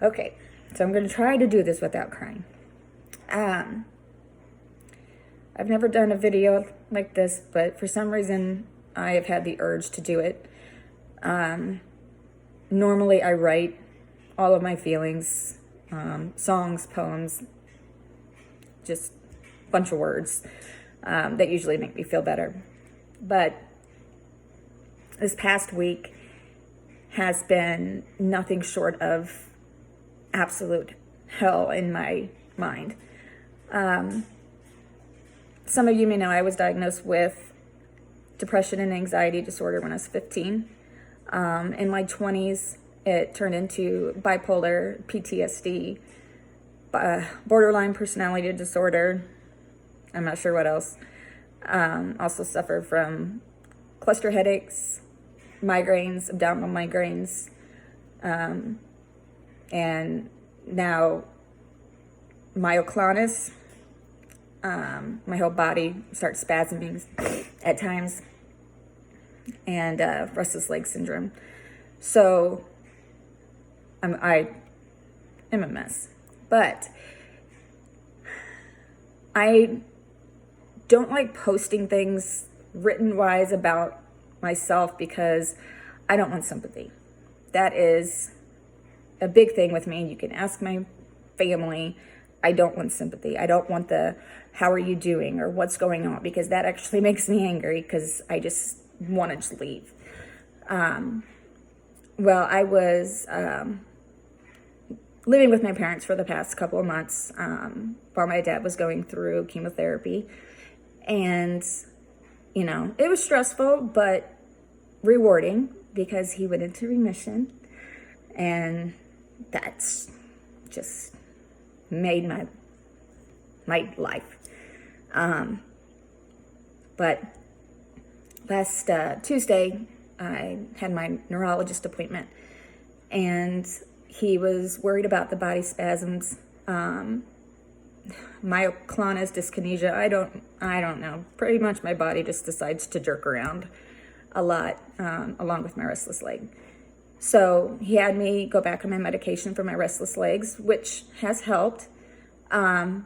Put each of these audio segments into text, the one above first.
Okay, so I'm going to try to do this without crying. I've never done a video like this, but for some reason I have had the urge to do it. Normally I write all of my feelings, songs, poems, just a bunch of words that usually make me feel better. But this past week has been nothing short of absolute hell in my mind. Some of you may know I was diagnosed with depression and anxiety disorder when I was 15. In my 20s, it turned into bipolar, PTSD, borderline personality disorder. I'm not sure what else. Also suffered from cluster headaches, migraines, abdominal migraines, and now myoclonus. My whole body starts spasming at times, and restless leg syndrome. So I am a mess, but I don't like posting things written wise about myself because I don't want sympathy. That is a big thing with me. You can ask my family. I don't want sympathy. I don't want the how are you doing or what's going on, because that actually makes me angry because I just want to just leave. Well, I was living with my parents for the past couple of months while my dad was going through chemotherapy. And, you know, it was stressful, but rewarding because he went into remission. And that's just made my life. But last Tuesday, I had my neurologist appointment, and he was worried about the body spasms, myoclonus, dyskinesia. I don't know. Pretty much my body just decides to jerk around a lot, along with my restless leg. So he had me go back on my medication for my restless legs, which has helped. And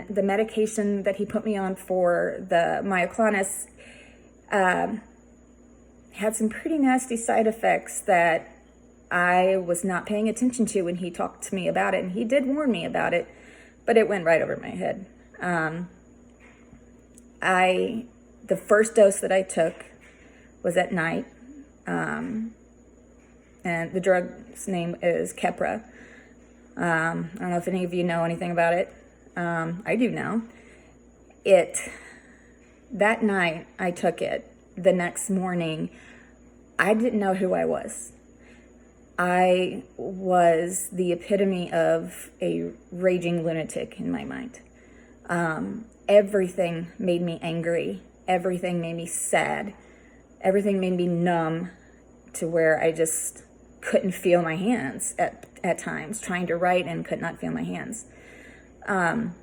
the medication that he put me on for the myoclonus had some pretty nasty side effects that I was not paying attention to when he talked to me about it. And he did warn me about it, but it went right over my head. The first dose that I took was at night. And the drug's name is Keppra. I don't know if any of you know anything about it. I do now. That night I took it. The next morning, I didn't know who I was. I was the epitome of a raging lunatic in my mind. Everything made me angry. Everything made me sad. Everything made me numb to where I just couldn't feel my hands at times, trying to write and could not feel my hands. And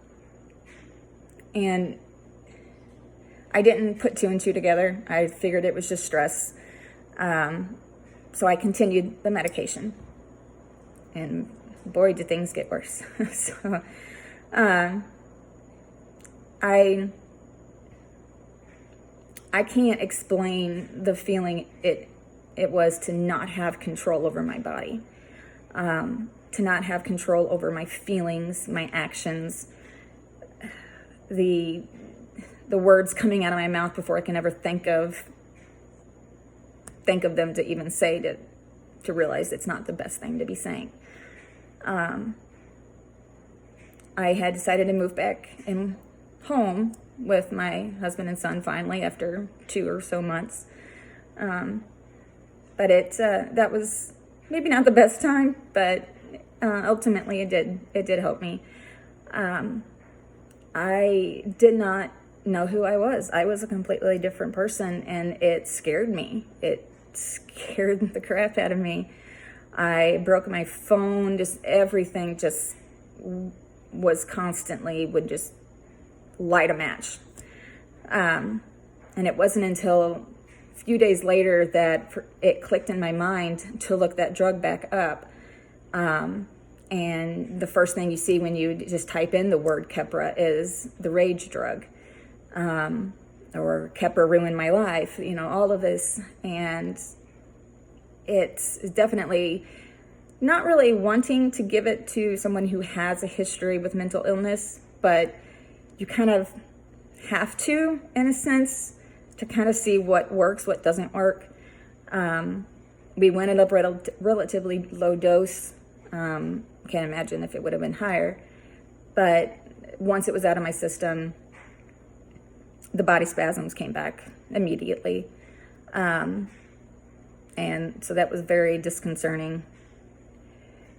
I didn't put two and two together. I figured it was just stress. So I continued the medication. And boy, did things get worse. So I can't explain the feeling it was to not have control over my body, to not have control over my feelings, my actions, the words coming out of my mouth before I can ever think of them to even say, to realize it's not the best thing to be saying. I had decided to move back in home with my husband and son finally after 2 or so months. But that was maybe not the best time, but ultimately it did help me. I did not know who I was. I was a completely different person, and it scared me. It scared the crap out of me. I broke my phone, just everything just was constantly, would just light a match. And it wasn't until a few days later that it clicked in my mind to look that drug back up. And the first thing you see when you just type in the word Keppra is the rage drug, or Keppra ruined my life, all of this. And it's definitely not really wanting to give it to someone who has a history with mental illness, but you kind of have to, in a sense, to kind of see what works, what doesn't work. We went at a relatively low dose. Can't imagine if it would have been higher. But once it was out of my system, the body spasms came back immediately. And so that was very disconcerting.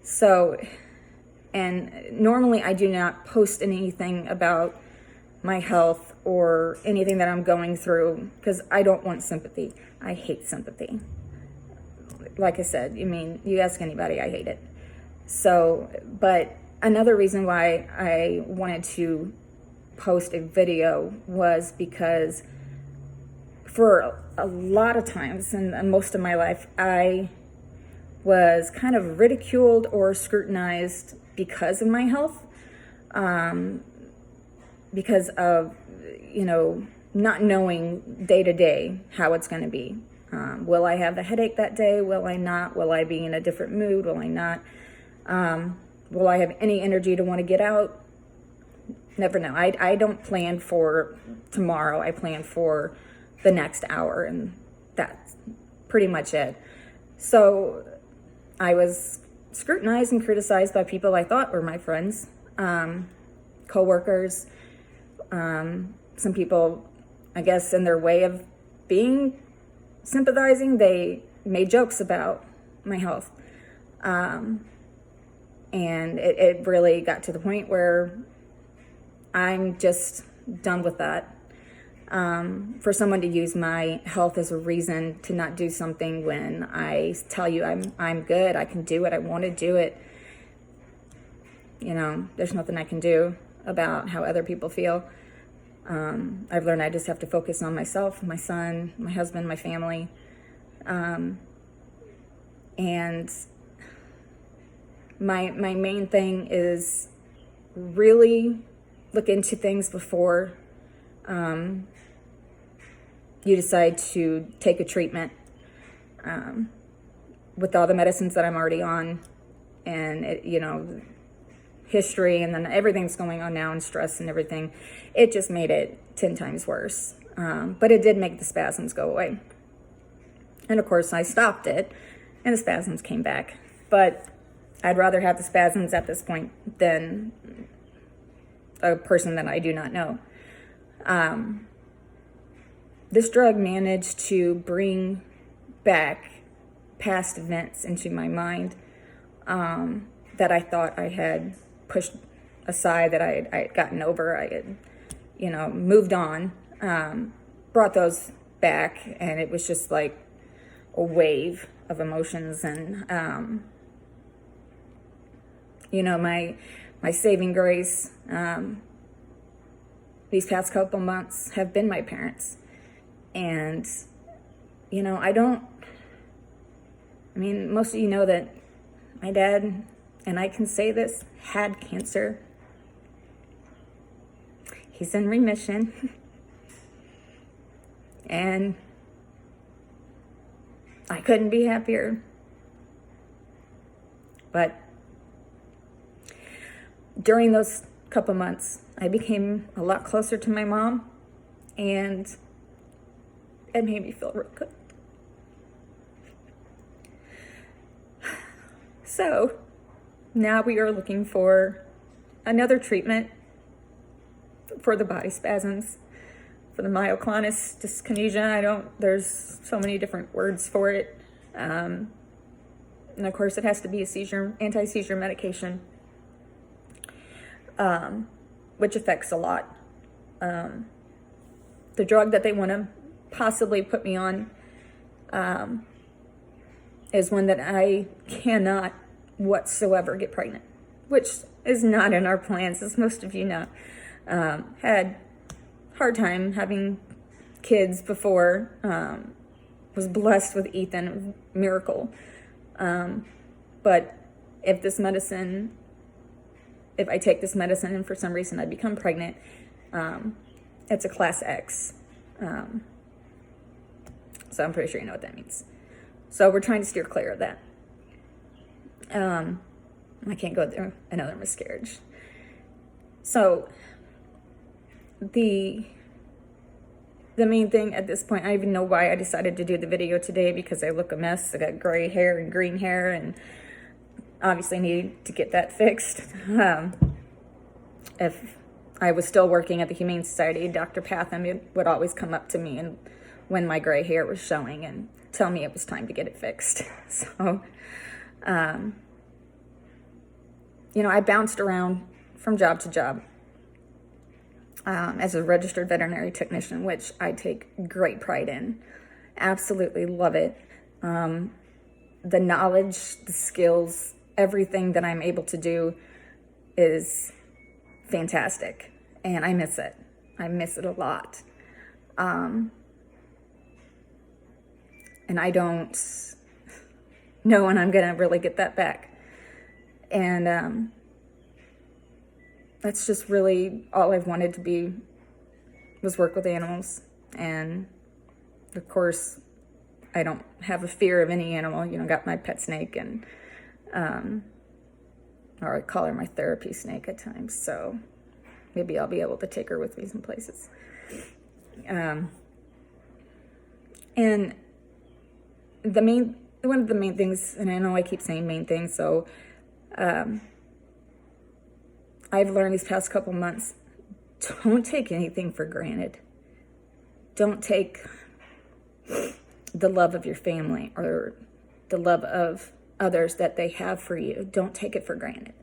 So, and normally I do not post anything about my health or anything that I'm going through because I don't want sympathy. I hate sympathy. Like I said, you ask anybody, I hate it. So, but another reason why I wanted to post a video was because for a lot of times and most of my life, I was kind of ridiculed or scrutinized because of my health, because of, not knowing day to day how it's going to be. Will I have the headache that day? Will I not? Will I be in a different mood? Will I not? Will I have any energy to want to get out? Never know. I don't plan for tomorrow. I plan for the next hour, and that's pretty much it. So I was scrutinized and criticized by people I thought were my friends, coworkers, some people, I guess, in their way of being sympathizing, they made jokes about my health. And it really got to the point where I'm just done with that. For someone to use my health as a reason to not do something when I tell you I'm good, I can do it, I want to do it. There's nothing I can do about how other people feel. I've learned I just have to focus on myself, my son, my husband, my family. And my main thing is really look into things before you decide to take a treatment. With all the medicines that I'm already on, and history, and then everything's going on now, and stress and everything, it just made it 10 times worse. But it did make the spasms go away. And of course I stopped it and the spasms came back. But I'd rather have the spasms at this point than a person that I do not know. This drug managed to bring back past events into my mind that I thought I had pushed aside, that I had gotten over, I had, moved on, brought those back, and it was just like a wave of emotions. And, my saving grace, these past couple months have been my parents. And, most of you know that my dad, and I can say this, had cancer. He's in remission. And I couldn't be happier. But during those couple months, I became a lot closer to my mom, and it made me feel real good. So now we are looking for another treatment for the body spasms, for the myoclonus dyskinesia. There's so many different words for it. And of course it has to be a anti-seizure medication, which affects a lot. The drug that they want to possibly put me on is one that I cannot whatsoever get pregnant, which is not in our plans, as most of you know. Had hard time having kids before, was blessed with Ethan, miracle. But if I take this medicine and for some reason I become pregnant, it's a class X. So I'm pretty sure you know what that means. So we're trying to steer clear of that. I can't go through another miscarriage. So the main thing at this point, I even know why I decided to do the video today, because I look a mess. I got gray hair and green hair, and obviously need to get that fixed. If I was still working at the Humane Society, Dr. Patham would always come up to me and when my gray hair was showing and tell me it was time to get it fixed. So, I bounced around from job to job as a registered veterinary technician, which I take great pride in. Absolutely love it. The knowledge, the skills, everything that I'm able to do is fantastic, and I miss it. I miss it a lot. And I don't know when I'm gonna really get that back. And that's just really all I've wanted to be, was work with animals. And of course, I don't have a fear of any animal. Got my pet snake, and or I call her my therapy snake at times. So maybe I'll be able to take her with me some places. And one of the main things, and I know I keep saying main things, so I've learned these past couple months, don't take anything for granted. Don't take the love of your family or the love of others that they have for you. Don't take it for granted.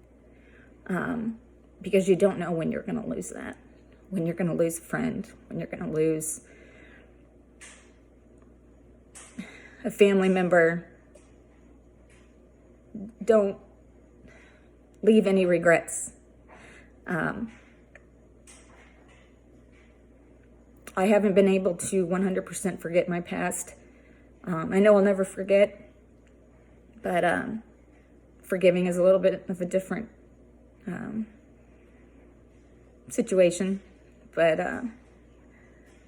Because you don't know when you're going to lose that. When you're going to lose a friend, when you're going to lose a family member. Don't leave any regrets. I haven't been able to 100% forget my past. I know I'll never forget, but forgiving is a little bit of a different situation. But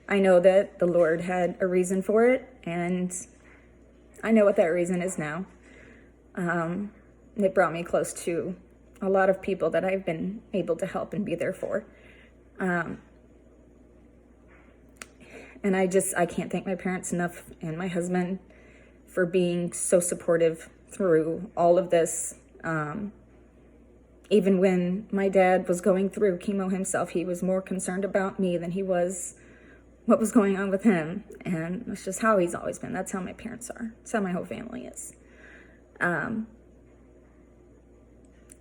I know that the Lord had a reason for it, and I know what that reason is now. It brought me close to a lot of people that I've been able to help and be there for. And I can't thank my parents enough, and my husband, for being so supportive through all of this. Even when my dad was going through chemo himself, he was more concerned about me than he was what was going on with him. And that's just how he's always been. That's how my parents are. That's how my whole family is. And,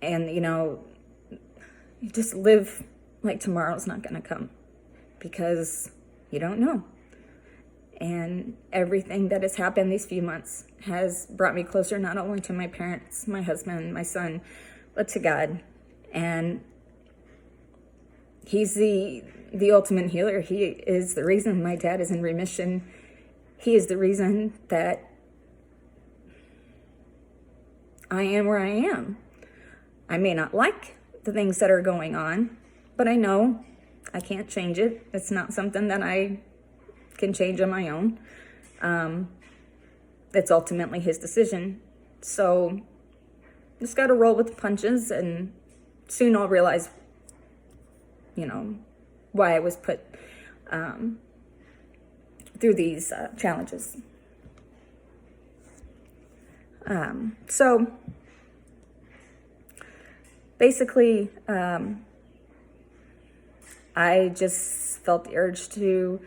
you just live like tomorrow's not going to come, because you don't know. And everything that has happened these few months has brought me closer, not only to my parents, my husband, my son, but to God. And he's the ultimate healer. He is the reason my dad is in remission. He is the reason that I am where I am. I may not like the things that are going on, but I know I can't change it. It's not something that I can change on my own. It's ultimately his decision. So just got to roll with the punches, and soon I'll realize, why I was put through these challenges. So basically, I just felt the urge to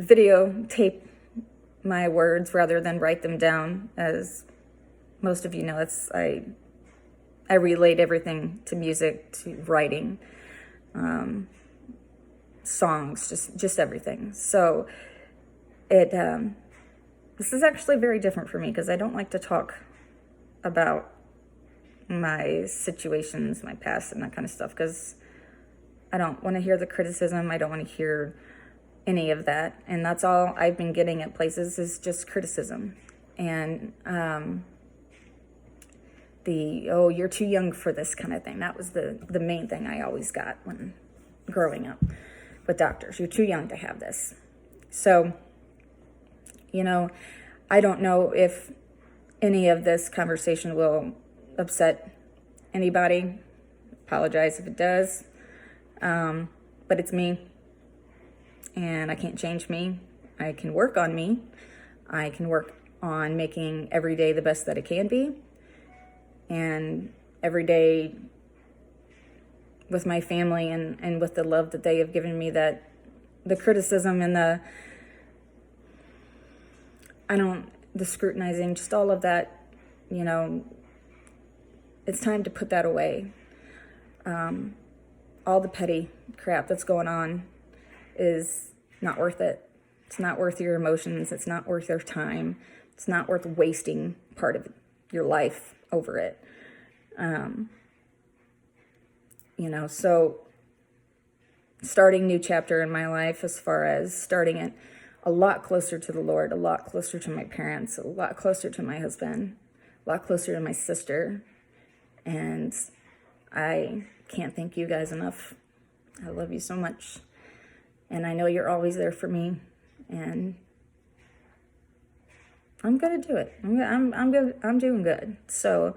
videotape my words rather than write them down. As most of you know, I relate everything to music, to writing, songs, just everything. So this is actually very different for me, because I don't like to talk about my situations, my past, and that kind of stuff, because I don't want to hear the criticism. I don't want to hear any of that. And that's all I've been getting at places, is just criticism. And oh, you're too young for this kind of thing. That was the main thing I always got when growing up with doctors. You're too young to have this. So, I don't know if any of this conversation will upset anybody. Apologize if it does. But it's me, and I can't change me. I can work on me. I can work on making every day the best that it can be. And every day with my family and with the love that they have given me, that the criticism and the scrutinizing, just all of that, it's time to put that away. All the petty crap that's going on is not worth it. It's not worth your emotions. It's not worth your time. It's not worth wasting part of your life over it. So starting new chapter in my life, as far as starting it a lot closer to the Lord, a lot closer to my parents, a lot closer to my husband, a lot closer to my sister. And I can't thank you guys enough. I love you so much. And I know you're always there for me. And I'm going to do it. I'm good. I'm doing good. So,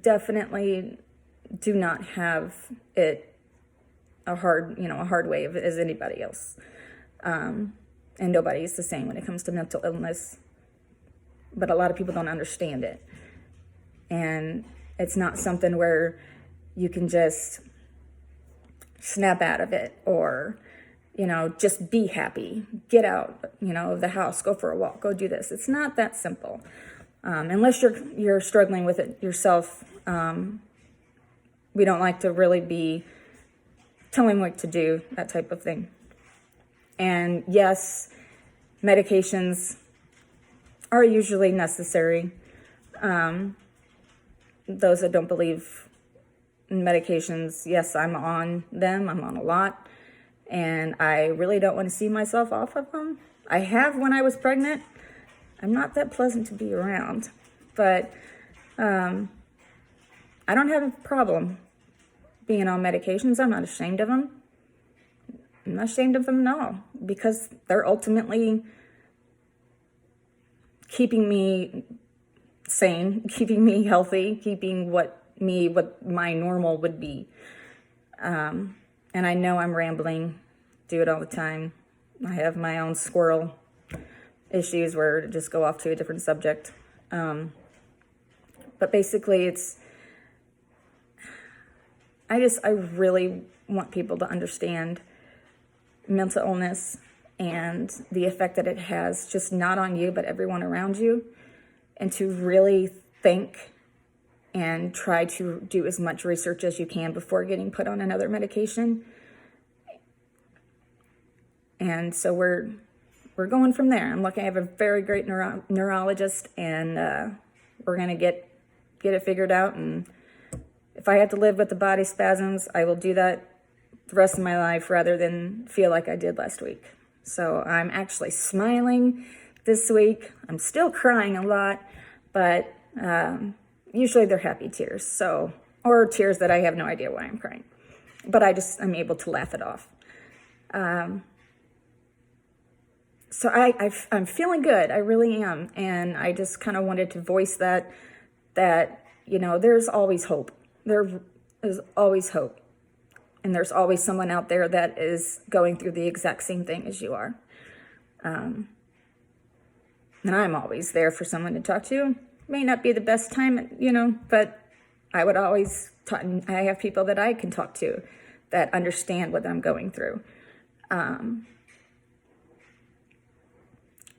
definitely do not have it a hard way as anybody else. And nobody's the same when it comes to mental illness, but a lot of people don't understand it. And it's not something where you can just snap out of it or, just be happy, get out, of the house, go for a walk, go do this. It's not that simple. Unless you're struggling with it yourself. We don't like to really be telling what to do, that type of thing. And yes, medications are usually necessary. Those that don't believe in medications, yes, I'm on them. I'm on a lot. And I really don't want to see myself off of them. I have when I was pregnant. I'm not that pleasant to be around. But I don't have a problem being on medications. I'm not ashamed of them. I'm not ashamed of them, no, because they're ultimately keeping me sane, keeping me healthy, keeping what my normal would be. And I know I'm rambling, do it all the time. I have my own squirrel issues where to just go off to a different subject. But basically I really want people to understand mental illness and the effect that it has, just not on you, but everyone around you, and to really think and try to do as much research as you can before getting put on another medication. And so we're going from there. I'm lucky I have a very great neurologist, and we're going to get it figured out. And if I have to live with the body spasms, I will do that the rest of my life rather than feel like I did last week. So I'm actually smiling this week. I'm still crying a lot, but usually they're happy tears, or tears that I have no idea why I'm crying. But I'm able to laugh it off. So I'm feeling good. I really am. And I just kind of wanted to voice that there's always hope. There is always hope. And there's always someone out there that is going through the exact same thing as you are. And I'm always there for someone to talk to. May not be the best time, but I would always talk. I have people that I can talk to that understand what I'm going through.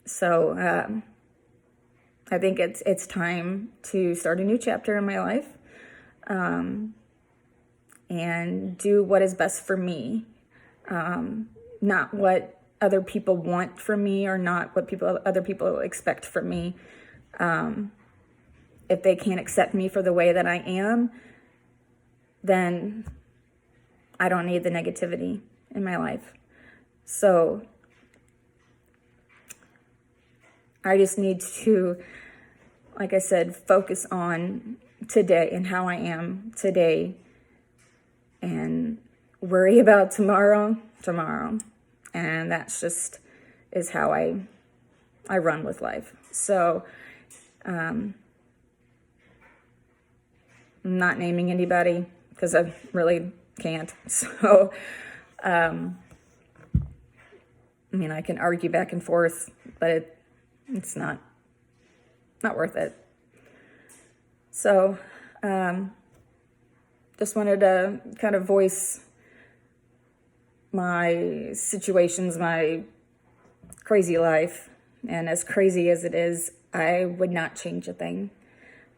So I think it's time to start a new chapter in my life. And do what is best for me, not what other people want from me, or not what other people expect from me. If they can't accept me for the way that I am, then I don't need the negativity in my life. So I just need to like I said, focus on today and how I am today, and worry about tomorrow. And that's just is how I run with life. So I'm not naming anybody because I really can't. So I mean, I can argue back and forth, but it's not worth it. So just wanted to kind of voice my situations, my crazy life. And as crazy as it is, I would not change a thing.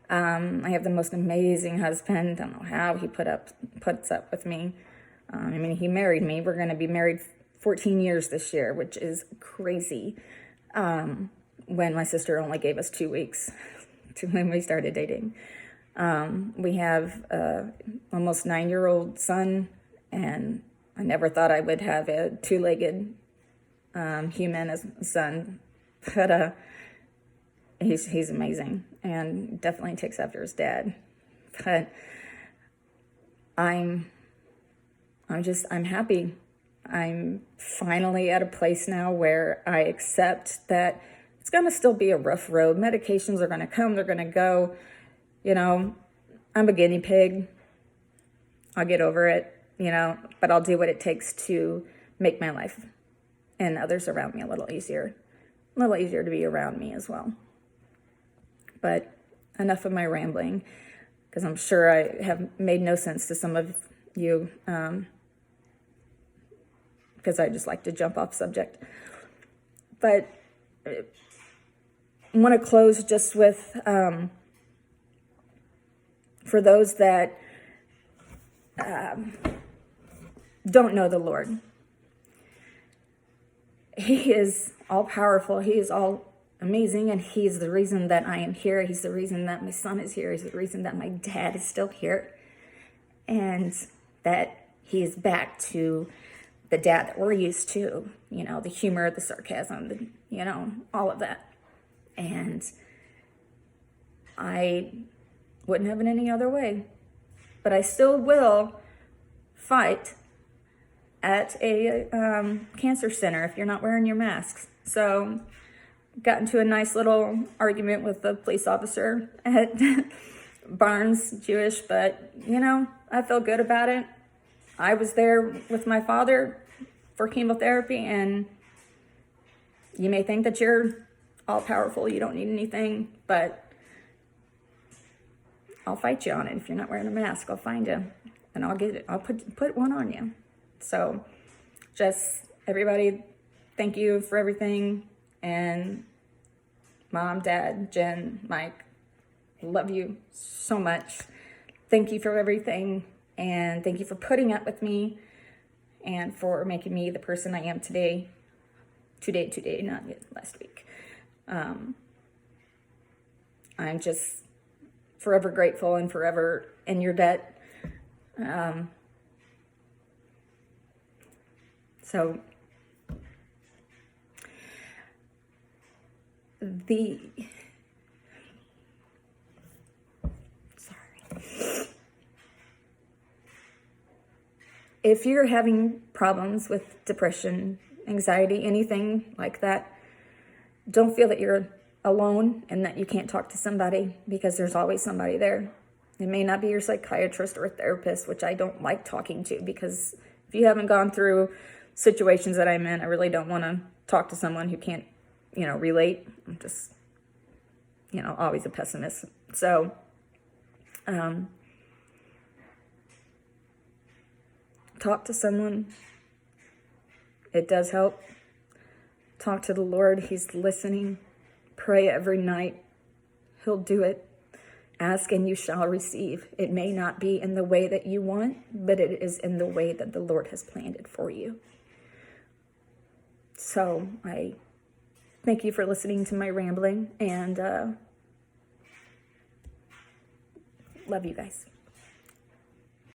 I have the most amazing husband. I don't know how he puts up with me. I mean, he married me. We're going to be married 14 years this year, which is crazy. When my sister only gave us 2 weeks to when we started dating. We have almost 9-year-old son, and I never thought I would have a 2-legged human as a son, but he's amazing and definitely takes after his dad. But I'm happy. I'm finally at a place now where I accept that it's going to still be a rough road. Medications are going to come, they're going to go. You know, I'm a guinea pig. I'll get over it, but I'll do what it takes to make my life and others around me a little easier to be around me as well. But enough of my rambling, because I'm sure I have made no sense to some of you, because I just like to jump off subject. But I want to close just with, for those that don't know the Lord, He is all powerful. He is all amazing, and He is the reason that I am here. He's the reason that my son is here. He's the reason that my dad is still here, and that he is back to the dad that we're used to, the humor, the sarcasm, all of that. And I wouldn't have it any other way. But I still will fight at a cancer center if you're not wearing your masks. So got into a nice little argument with the police officer at Barnes Jewish, but I feel good about it. I was there with my father for chemotherapy, and you may think that you're all powerful, you don't need anything, but I'll fight you on it. If you're not wearing a mask, I'll find you and I'll get it. I'll put one on you. So just everybody, thank you for everything. And Mom, Dad, Jen, Mike, love you so much. Thank you for everything. And thank you for putting up with me and for making me the person I am today, not yet last week. I'm just forever grateful and forever in your debt. So if you're having problems with depression, anxiety, anything like that, don't feel that you're alone and that you can't talk to somebody, because there's always somebody there. It may not be your psychiatrist or a therapist, which I don't like talking to, because if you haven't gone through situations that I'm in, I really don't want to talk to someone who can't, relate. I'm just, always a pessimist. So, talk to someone. It does help. Talk to the Lord. He's listening. Pray every night. He'll do it. Ask and you shall receive. It may not be in the way that you want, but it is in the way that the Lord has planned it for you. So I thank you for listening to my rambling, and love you guys.